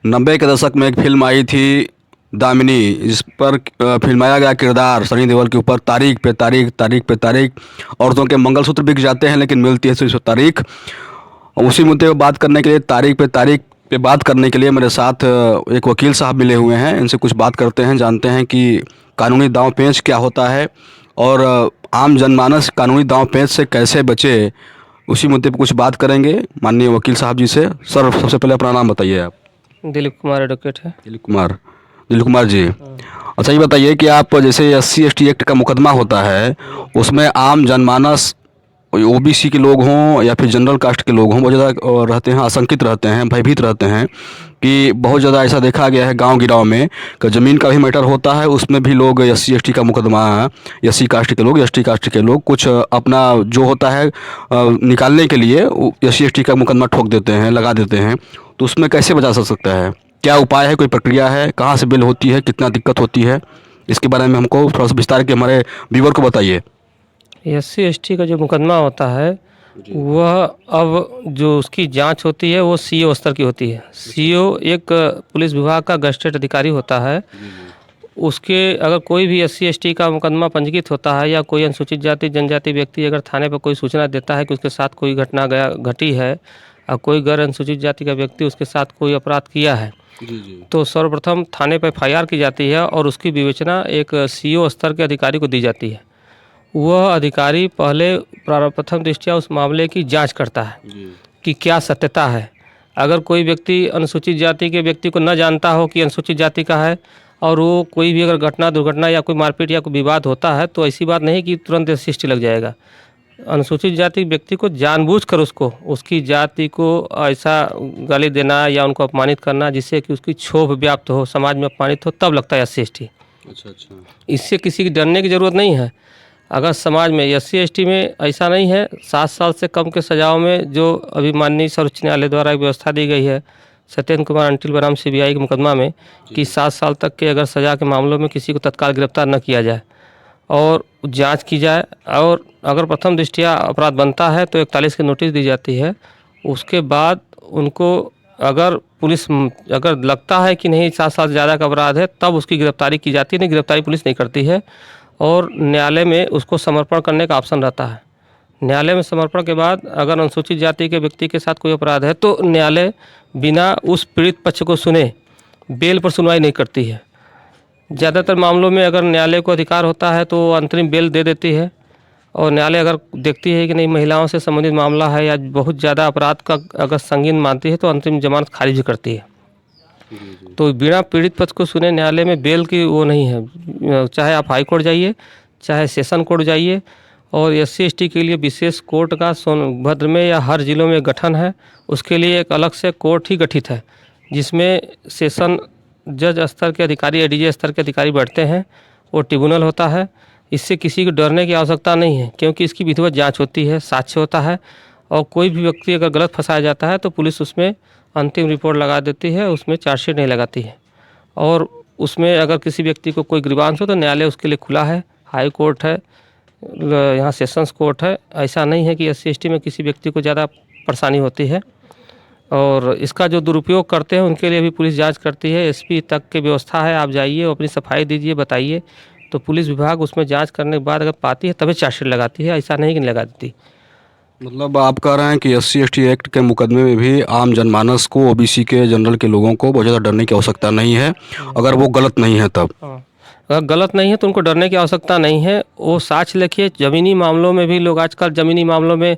90 के दशक में एक फिल्म आई थी दामिनी, जिस पर फिल्माया गया किरदार सनी देओल के ऊपर तारीख पे तारीख, तारीख पे तारीख। औरतों के मंगलसूत्र बिक जाते हैं लेकिन मिलती है सिर्फ तारीख। उसी मुद्दे पर बात करने के लिए, तारीख पे बात करने के लिए मेरे साथ एक वकील साहब मिले हुए हैं। इनसे कुछ बात करते हैं, जानते हैं कि कानूनी दांव पेच क्या होता है और आम जनमानस कानूनी दांव पेच से कैसे बचे। उसी मुद्दे पर कुछ बात करेंगे माननीय वकील साहब जी से। सर, सबसे पहले अपना नाम बताइए आप। दिलीप कुमार एडवोकेट है। दिलीप कुमार जी। अच्छा, ये बताइए कि आप जैसे SC ST एक्ट का मुकदमा होता है, उसमें आम जनमानस OBC के लोग हों या फिर जनरल कास्ट के लोग हों, बहुत ज़्यादा रहते हैं, आशंकित रहते हैं, भयभीत रहते हैं कि बहुत ज़्यादा ऐसा देखा गया है गांव गिराव में कि ज़मीन का भी मैटर होता है, उसमें भी लोग SC ST का मुकदमा, SC कास्ट के लोग, ST कास्ट के लोग कुछ अपना जो होता है निकालने के लिए SC ST का मुकदमा ठोक देते हैं, लगा देते हैं। तो उसमें कैसे बचा जा सकता है? क्या उपाय है, कोई प्रक्रिया है, कहाँ से बिल होती है, कितना दिक्कत होती है? इसके बारे में हमको थोड़ा सा विस्तार के हमारे व्यूवर को बताइए। SC ST का जो मुकदमा होता है वह अब जो उसकी जांच होती है वो CO स्तर की होती है। CO एक पुलिस विभाग का गजेटेड अधिकारी होता है। उसके अगर कोई भी SC ST का मुकदमा पंजीकृत होता है या कोई अनुसूचित जाति जनजाति व्यक्ति अगर थाने पर कोई सूचना देता है कि उसके साथ कोई घटना घटी है और कोई गैर अनुसूचित जाति का व्यक्ति उसके साथ कोई अपराध किया है, तो सर्वप्रथम थाने पर FIR की जाती है और उसकी विवेचना एक CO स्तर के अधिकारी को दी जाती है। वह अधिकारी पहले प्रथम दृष्टया उस मामले की जांच करता है कि क्या सत्यता है। अगर कोई व्यक्ति अनुसूचित जाति के व्यक्ति को न जानता हो कि अनुसूचित जाति का है और वो कोई भी अगर घटना दुर्घटना या कोई मारपीट या कोई विवाद होता है, तो ऐसी बात नहीं कि तुरंत SC ST लग जाएगा। अनुसूचित जाति व्यक्ति को जानबूझकर उसको उसकी जाति को ऐसा गाली देना या उनको अपमानित करना जिससे कि उसकी क्षोभ व्याप्त हो, समाज में अपमानित हो, तब लगता है SC ST। अच्छा अच्छा। इससे किसी की डरने की ज़रूरत नहीं है। अगर समाज में SC ST में ऐसा नहीं है, 7 साल से कम के सजाओं में जो अभी माननीय सर्वोच्च न्यायालय द्वारा एक व्यवस्था दी गई है सत्येंद्र कुमार अंटिल बनाम CBI के मुकदमा में कि 7 साल तक के अगर सज़ा के मामलों में किसी को तत्काल गिरफ्तार न किया जाए और जांच की जाए, और अगर प्रथम दृष्टया अपराध बनता है तो 41 की नोटिस दी जाती है। उसके बाद उनको अगर पुलिस अगर लगता है कि नहीं 7 साल से ज़्यादा का अपराध है, तब उसकी गिरफ्तारी की जाती है। नहीं, गिरफ्तारी पुलिस नहीं करती है और न्यायालय में उसको समर्पण करने का ऑप्शन रहता है। न्यायालय में समर्पण के बाद अगर अनुसूचित जाति के व्यक्ति के साथ कोई अपराध है तो न्यायालय बिना उस पीड़ित पक्ष को सुने बेल पर सुनवाई नहीं करती है। ज़्यादातर मामलों में अगर न्यायालय को अधिकार होता है तो अंतरिम बेल दे देती है, और न्यायालय अगर देखती है कि नहीं महिलाओं से संबंधित मामला है या बहुत ज़्यादा अपराध का अगर संगीन मानती है तो अंतरिम जमानत खारिज भी करती है। तो बिना पीड़ित पक्ष को सुने न्यायालय में बेल की वो नहीं है। चाहे आप हाई कोर्ट जाइए, चाहे सेशन कोर्ट जाइए, और SC ST के लिए विशेष कोर्ट का सोनभद्र में या हर ज़िलों में गठन है। उसके लिए एक अलग से कोर्ट ही गठित है जिसमें सेशन जज स्तर के अधिकारी, ADJ स्तर के अधिकारी बैठते हैं। वो ट्रिब्यूनल होता है। इससे किसी को डरने की आवश्यकता नहीं है क्योंकि इसकी विधिवत जांच होती है, साक्ष्य होता है, और कोई भी व्यक्ति अगर गलत फंसाया जाता है तो पुलिस उसमें अंतिम रिपोर्ट लगा देती है, उसमें चार्जशीट नहीं लगाती है। और उसमें अगर किसी व्यक्ति को कोई ग्रीवांस हो तो न्यायालय उसके लिए खुला है। हाई कोर्ट है, यहाँ सेशंस कोर्ट है। ऐसा नहीं है कि SC ST में किसी व्यक्ति को ज़्यादा परेशानी होती है। और इसका जो दुरुपयोग करते हैं उनके लिए भी पुलिस जांच करती है। SP तक की व्यवस्था है, आप जाइए, अपनी सफाई दीजिए, बताइए, तो पुलिस विभाग उसमें जांच करने के बाद अगर पाती है तभी चार्जशीट लगाती है, ऐसा नहीं कि नहीं लगा देती। मतलब आप कह रहे हैं कि SC ST एक्ट के मुकदमे में भी आम जनमानस को, OBC के, जनरल के लोगों को बहुत ज़्यादा डरने की आवश्यकता नहीं है अगर वो गलत नहीं है तब। हाँ, अगर गलत नहीं है तो उनको डरने की आवश्यकता नहीं है। वो साक्ष्य लिखिए। ज़मीनी मामलों में भी लोग आजकल ज़मीनी मामलों में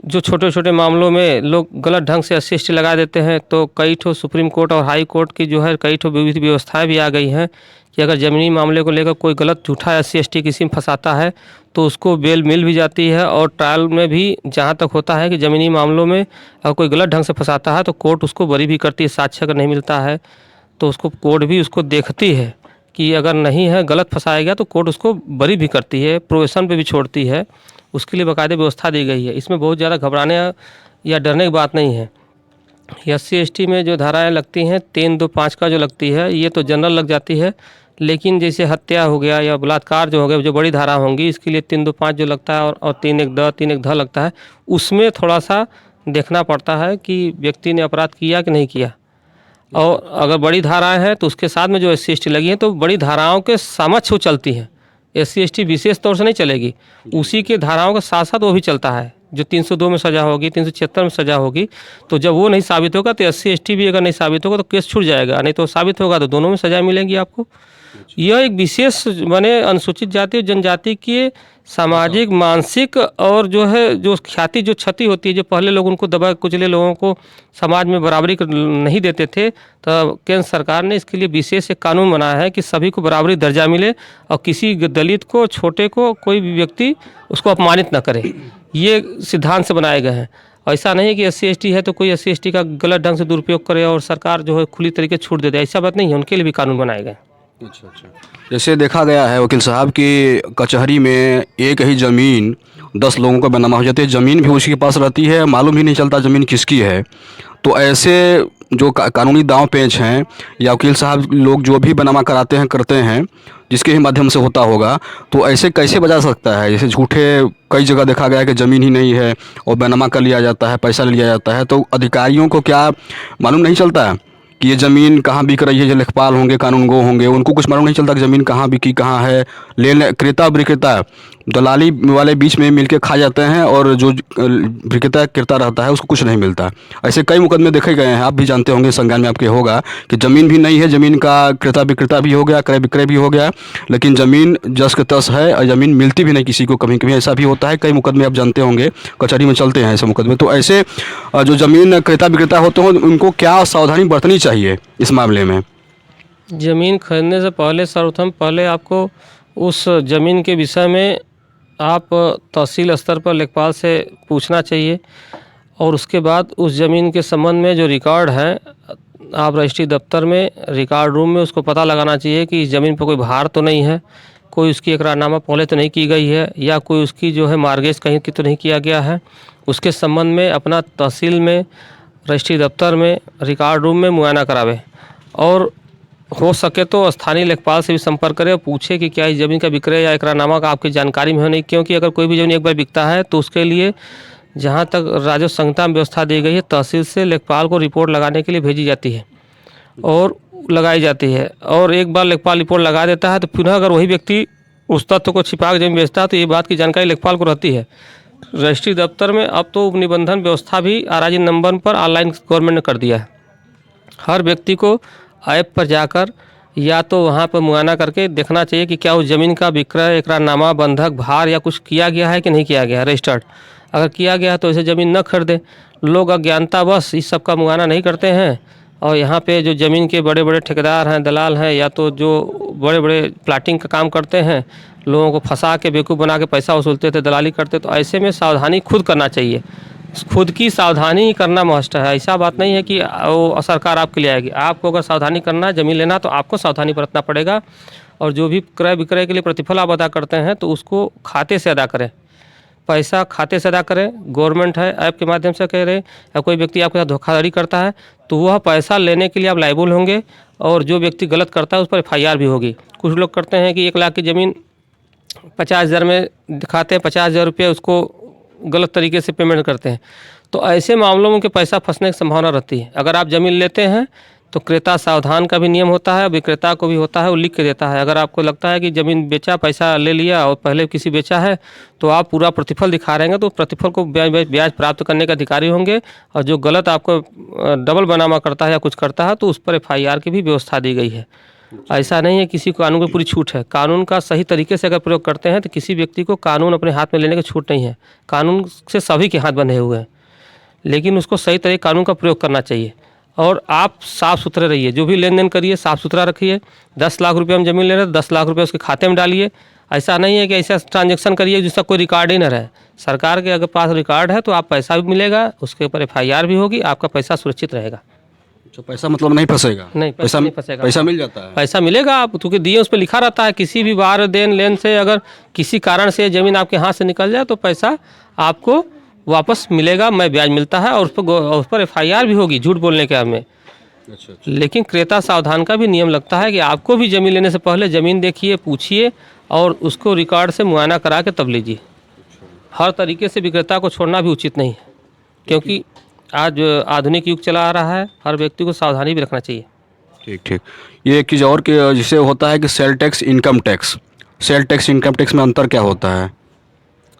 जो छोटे छोटे मामलों में लोग गलत ढंग से SC ST लगा देते हैं, तो कई ठो सुप्रीम कोर्ट और हाई कोर्ट की जो है कई ठो विविध व्यवस्थाएं भी आ गई हैं कि अगर ज़मीनी मामले को लेकर कोई गलत झूठा SC ST किसी में फंसाता है तो उसको बेल मिल भी जाती है। और ट्रायल में भी जहाँ तक होता है कि ज़मीनी मामलों में अगर कोई गलत ढंग से फंसाता है तो कोर्ट उसको बरी भी करती है। साक्ष्य अगर नहीं मिलता है तो उसको कोर्ट भी उसको देखती है कि अगर नहीं है, गलत फंसाया गया, तो कोर्ट उसको बरी भी करती है, प्रोबेशन पे भी छोड़ती है। उसके लिए बाकायदे व्यवस्था दी गई है। इसमें बहुत ज़्यादा घबराने या डरने की बात नहीं है। SC ST में जो धाराएं लगती हैं 3, 2, 5 का जो लगती है ये तो जनरल लग जाती है, लेकिन जैसे हत्या हो गया या बलात्कार जो हो गया, जो बड़ी धारा होंगी, इसके लिए 3, 2, 5 जो लगता है और 3, 1, द लगता है, उसमें थोड़ा सा देखना पड़ता है कि व्यक्ति ने अपराध किया कि नहीं किया। और अगर बड़ी धाराएं हैं तो उसके साथ में जो SC/ST लगी हैं तो बड़ी धाराओं के समक्ष वो चलती हैं। SC/ST विशेष तौर से नहीं चलेगी, उसी के धाराओं के साथ साथ वो भी चलता है। जो 302 में सज़ा होगी, 376 में सज़ा होगी, तो जब वो नहीं साबित होगा तो SC/ST भी अगर नहीं साबित होगा तो केस छूट जाएगा, नहीं तो साबित होगा तो दोनों में सज़ा मिलेगी आपको। यह एक विशेष माने अनुसूचित जाति और जनजाति के सामाजिक, मानसिक और जो है जो ख्याति, जो क्षति होती है, जो पहले लोग उनको दबा कुचले लोगों को समाज में बराबरी नहीं देते थे, तो केंद्र सरकार ने इसके लिए विशेष एक कानून बनाया है कि सभी को बराबरी दर्जा मिले और किसी दलित को, छोटे को, कोई भी व्यक्ति उसको अपमानित न करे। ये सिद्धांत से बनाए गए हैं। ऐसा नहीं है कि SC/ST है तो कोई SC/ST का गलत ढंग से दुरुपयोग करे और सरकार जो है खुली तरीके छूट दे दे, ऐसा बात नहीं है। उनके लिए भी कानून बनाए गए। अच्छा अच्छा। जैसे देखा गया है वकील साहब कि कचहरी में एक ही ज़मीन 10 लोगों का बेनामा हो जाती है, ज़मीन भी उसी के पास रहती है, मालूम ही नहीं चलता ज़मीन किसकी है। तो ऐसे जो कानूनी दांव पेच हैं या वकील साहब लोग जो भी बेनामा कराते हैं करते हैं, जिसके ही माध्यम से होता होगा, तो ऐसे कैसे बचा सकता है? जैसे झूठे कई जगह देखा गया है कि ज़मीन ही नहीं है और बेनामा कर लिया जाता है, पैसा लिया जाता है, तो अधिकारियों को क्या मालूम नहीं चलता कि ये ज़मीन कहाँ बिक रही है? जो लेखपाल होंगे, कानूनगो होंगे, उनको कुछ मालूम नहीं चलता कि ज़मीन कहाँ बिकी, कहाँ है। क्रेता विक्रेता दलाली वाले बीच में मिलके खा जाते हैं और जो विक्रेता क्रेता रहता है उसको कुछ नहीं मिलता। ऐसे कई मुकदमे देखे गए हैं, आप भी जानते होंगे, संज्ञान में आपके होगा कि ज़मीन भी नहीं है, ज़मीन का क्रेता विक्रेता भी हो गया, क्रय विक्रय भी हो गया, लेकिन ज़मीन जस के तस है और ज़मीन मिलती भी नहीं किसी को। कभी कभी ऐसा भी होता है, कई मुकदमे आप जानते होंगे, कचहरी में चलते हैं ऐसे मुकदमे। तो ऐसे जो ज़मीन क्रेता विक्रेता होते हैं उनको क्या सावधानी बरतनी चाहिए इस मामले में? ज़मीन खरीदने से पहले सर्वप्रथम पहले आपको उस ज़मीन के विषय में आप तहसील स्तर पर लेखपाल से पूछना चाहिए और उसके बाद उस ज़मीन के संबंध में जो रिकॉर्ड है आप रजिस्ट्री दफ्तर में, रिकॉर्ड रूम में उसको पता लगाना चाहिए कि इस ज़मीन पर कोई भार तो नहीं है, कोई उसकी इकरारनामा पहले तो नहीं की गई है, या कोई उसकी जो है मार्गेज कहीं की तो नहीं किया गया है। उसके संबंध में अपना तहसील में, रजिस्ट्री दफ्तर में, रिकॉर्ड रूम में मुआयना करावे और हो सके तो स्थानीय लेखपाल से भी संपर्क करें और पूछे कि क्या इस ज़मीन का विक्रय या इकरारनामा का आपकी जानकारी में है नहीं। क्योंकि अगर कोई भी ज़मीन एक बार बिकता है तो उसके लिए जहाँ तक राजस्व संहिता में व्यवस्था दी गई है, तहसील से लेखपाल को रिपोर्ट लगाने के लिए भेजी जाती है और लगाई जाती है। और एक बार लेखपाल रिपोर्ट लगा देता है तो पुनः अगर वही व्यक्ति उस तथ्य को छिपा के ज़मीन बेचता है तो ये बात की जानकारी लेखपाल को रहती है। रजिस्ट्री दफ्तर में अब तो निबंधन व्यवस्था भी आराजी नंबर पर ऑनलाइन गवर्नमेंट ने कर दिया है। हर व्यक्ति को ऐप पर जाकर या तो वहाँ पर मुआयना करके देखना चाहिए कि क्या उस ज़मीन का विक्रय, इकरारनामा, बंधक, भार या कुछ किया गया है कि नहीं किया गया है रजिस्टर्ड। अगर किया गया है तो ऐसे ज़मीन न खरीदें। लोग अज्ञानतावश इस सब का मुआयना नहीं करते हैं और यहाँ पे जो ज़मीन के बड़े बड़े ठेकेदार हैं, दलाल हैं, या तो जो बड़े बड़े प्लाटिंग का काम करते हैं, लोगों को फंसा के बेवकूफ़ बना के पैसा वसूलते थे, दलाली करते। तो ऐसे में सावधानी खुद करना चाहिए, खुद की सावधानी करना मस्ट है। ऐसा बात नहीं है कि वो सरकार आपके लिए आएगी। आपको अगर सावधानी करना है, ज़मीन लेना, तो आपको सावधानी बरतना पड़ेगा। और जो भी क्रय विक्रय के लिए प्रतिफल आप अदा करते हैं तो उसको खाते से अदा करें, पैसा खाते से अदा करें। गवर्नमेंट है, ऐप के माध्यम से कह रहे, या कोई व्यक्ति आपके साथ धोखाधड़ी करता है तो वह पैसा लेने के लिए आप लायबल होंगे और जो व्यक्ति गलत करता है उस पर FIR भी होगी। कुछ लोग करते हैं कि 1 लाख की ज़मीन 50,000 में दिखाते हैं, 50,000 रुपये उसको गलत तरीके से पेमेंट करते हैं। तो ऐसे मामलों में के पैसा फंसने की संभावना रहती है। अगर आप ज़मीन लेते हैं तो क्रेता सावधान का भी नियम होता है, विक्रेता को भी होता है, वो लिख के देता है। अगर आपको लगता है कि ज़मीन बेचा, पैसा ले लिया और पहले किसी बेचा है, तो आप पूरा प्रतिफल दिखा रहेंगे तो प्रतिफल को ब्याज प्राप्त करने के अधिकारी होंगे। और जो गलत आपको डबल बनामा करता है या कुछ करता है तो उस पर FIR की भी व्यवस्था दी गई है। ऐसा नहीं है किसी को कानून की पूरी छूट है। कानून का सही तरीके से अगर प्रयोग करते हैं तो किसी व्यक्ति को कानून अपने हाथ में लेने की छूट नहीं है। कानून से सभी के हाथ बंधे हुए हैं, लेकिन उसको सही तरीके कानून का प्रयोग करना चाहिए। और आप साफ़ सुथरे रहिए, जो भी लेन देन करिए साफ़ सुथरा रखिए। 10 लाख रुपये हम ज़मीन ले रहे हैं, 10 लाख रुपये उसके खाते में डालिए। ऐसा नहीं है कि ऐसा ट्रांजैक्शन करिए जिसका कोई रिकॉर्ड ही न रहे। सरकार के अगर पास रिकॉर्ड है तो आप पैसा भी मिलेगा, उसके ऊपर FIR भी होगी, आपका पैसा सुरक्षित रहेगा। तो पैसा मतलब नहीं फंसेगा? नहीं, पैसा नहीं फंसेगा। पैसा मिल जाता है? पैसा मिलेगा, आप क्योंकि दिए उस पर लिखा रहता है। किसी भी बार देन लेन से अगर किसी कारण से ज़मीन आपके हाथ से निकल जाए तो पैसा आपको वापस मिलेगा, मैं ब्याज मिलता है और उस पर FIR भी होगी झूठ बोलने के में। अच्छा। लेकिन क्रेता सावधान का भी नियम लगता है कि आपको भी ज़मीन लेने से पहले ज़मीन देखिए, पूछिए और उसको रिकॉर्ड से मुआयना करा के तब लीजिए। हर तरीके से विक्रेता को छोड़ना भी उचित नहीं है, क्योंकि आज आधुनिक युग चला आ रहा है, हर व्यक्ति को सावधानी भी रखना चाहिए। ठीक ठीक। ये एक चीज़ और कि जिसे होता है कि सेल टैक्स इनकम टैक्स में अंतर क्या होता है?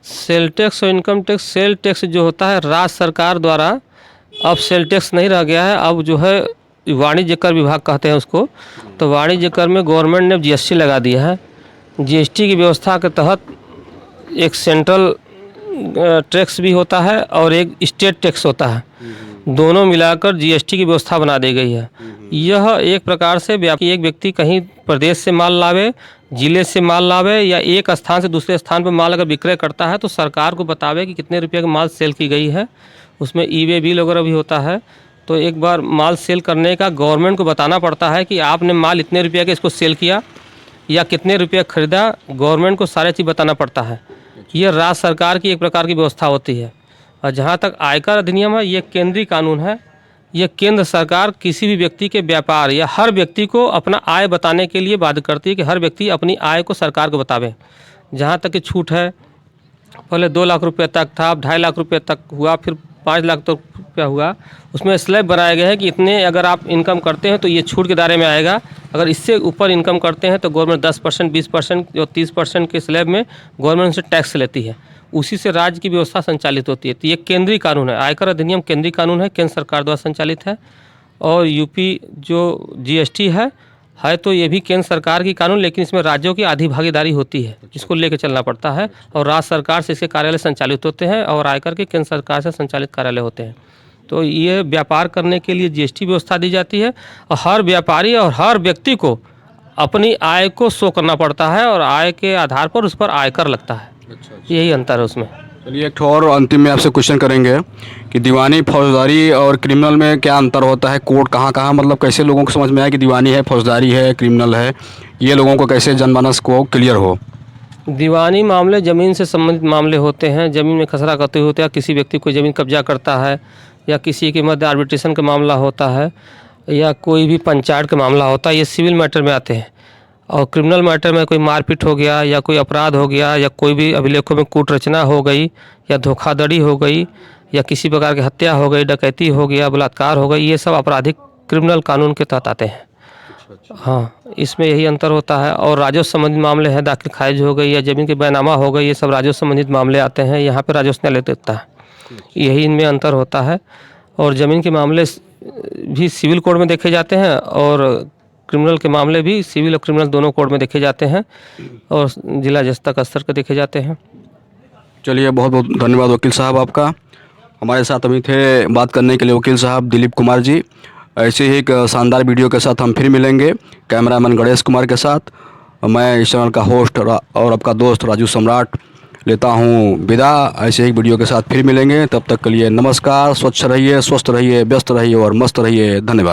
सेल टैक्स और इनकम टैक्स, सेल टैक्स जो होता है राज्य सरकार द्वारा, अब सेल टैक्स नहीं रह गया है, अब जो है वाणिज्य कर विभाग कहते हैं उसको। तो वाणिज्य कर में गवर्नमेंट ने जीएसटी लगा दिया है। जीएसटी की व्यवस्था के तहत एक सेंट्रल टैक्स भी होता है और एक स्टेट टैक्स होता है, दोनों मिलाकर जीएसटी की व्यवस्था बना दी गई है। यह एक प्रकार से एक व्यक्ति कहीं प्रदेश से माल लावे, जिले से माल लावे, या एक स्थान से दूसरे स्थान पर माल अगर विक्रय करता है तो सरकार को बतावे कि कितने रुपये का माल सेल की गई है। उसमें ई-वे बिल वगैरह भी होता है। तो एक बार माल सेल करने का गवर्नमेंट को बताना पड़ता है कि आपने माल इतने रुपये का इसको सेल किया या कितने रुपये खरीदा, गवर्नमेंट को सारी चीज़ बताना पड़ता है। ये राज्य सरकार की एक प्रकार की व्यवस्था होती है। और जहाँ तक आयकर अधिनियम है, ये केंद्रीय कानून है। ये केंद्र सरकार किसी भी व्यक्ति के व्यापार या हर व्यक्ति को अपना आय बताने के लिए बाध्य करती है कि हर व्यक्ति अपनी आय को सरकार को बतावे। जहाँ तक कि छूट है, पहले 2 लाख रुपये तक था, अब 2.5 लाख रुपये तक हुआ, फिर 5 लाख तक रुपया हुआ। उसमें स्लैब बनाया गया है कि इतने अगर आप इनकम करते हैं तो ये छूट के दायरे में आएगा। अगर इससे ऊपर इनकम करते हैं तो गवर्नमेंट 10%, 20% और 30% के स्लैब में गवर्नमेंट से टैक्स लेती है। उसी से राज्य की व्यवस्था संचालित होती है। तो ये केंद्रीय कानून है, आयकर अधिनियम केंद्रीय कानून है, केंद्र सरकार द्वारा संचालित है। और यूपी जो जीएसटी है तो ये भी केंद्र सरकार की कानून, लेकिन इसमें राज्यों की आधी भागीदारी होती है, इसको लेकर चलना पड़ता है। और राज्य सरकार से इसके कार्यालय संचालित होते हैं और आयकर के केंद्र सरकार से संचालित कार्यालय होते हैं। तो ये व्यापार करने के लिए जीएसटी व्यवस्था दी जाती है और हर व्यापारी और हर व्यक्ति को अपनी आय को शो करना पड़ता है और आय के आधार पर उस पर आयकर लगता है। यही अंतर है उसमें। चलिए एक और अंतिम में आपसे क्वेश्चन करेंगे कि दीवानी, फौजदारी और क्रिमिनल में क्या अंतर होता है? कोर्ट कहाँ मतलब कैसे लोगों को समझ में आए कि दीवानी है, फौजदारी है, क्रिमिनल है, ये लोगों को कैसे जनमानस को क्लियर हो? दीवानी मामले ज़मीन से संबंधित मामले होते हैं। ज़मीन में खसरा करते होते हैं, किसी व्यक्ति को ज़मीन कब्जा करता है या किसी के मध्य आर्बिट्रेशन का मामला होता है या कोई भी पंचायत का मामला होता है, ये सिविल मैटर में आते हैं। और क्रिमिनल मैटर में कोई मारपीट हो गया या कोई अपराध हो गया या कोई भी अभिलेखों में कूट रचना हो गई या धोखाधड़ी हो गई या किसी प्रकार की हत्या हो गई, डकैती हो गया, बलात्कार हो गई, ये सब आपराधिक क्रिमिनल कानून के तहत आते हैं। हाँ, इसमें यही अंतर होता है। और राजस्व संबंधित मामले हैं, दाखिल खारिज हो गई या ज़मीन के बैनामा हो गई, ये सब राजस्व संबंधित मामले आते हैं। यहाँ पे राजस्व न्यायालय देखता है, यही इनमें अंतर होता है। और ज़मीन के मामले भी सिविल कोर्ट में देखे जाते हैं और क्रिमिनल के मामले भी सिविल और क्रिमिनल दोनों कोर्ट में देखे जाते हैं और जिला जज तक स्तर के देखे जाते हैं। चलिए बहुत बहुत धन्यवाद वकील साहब आपका। हमारे साथ अभी थे बात करने के लिए वकील साहब दिलीप कुमार जी। ऐसे ही एक शानदार वीडियो के साथ हम फिर मिलेंगे, कैमरामैन गणेश कुमार के साथ। मैं इस चैनल का होस्ट और आपका दोस्त राजू सम्राट लेता हूँ विदा। ऐसे ही वीडियो के साथ फिर मिलेंगे, तब तक के लिए नमस्कार। स्वच्छ रहिए, स्वस्थ रहिए, व्यस्त रहिए और मस्त रहिए। धन्यवाद।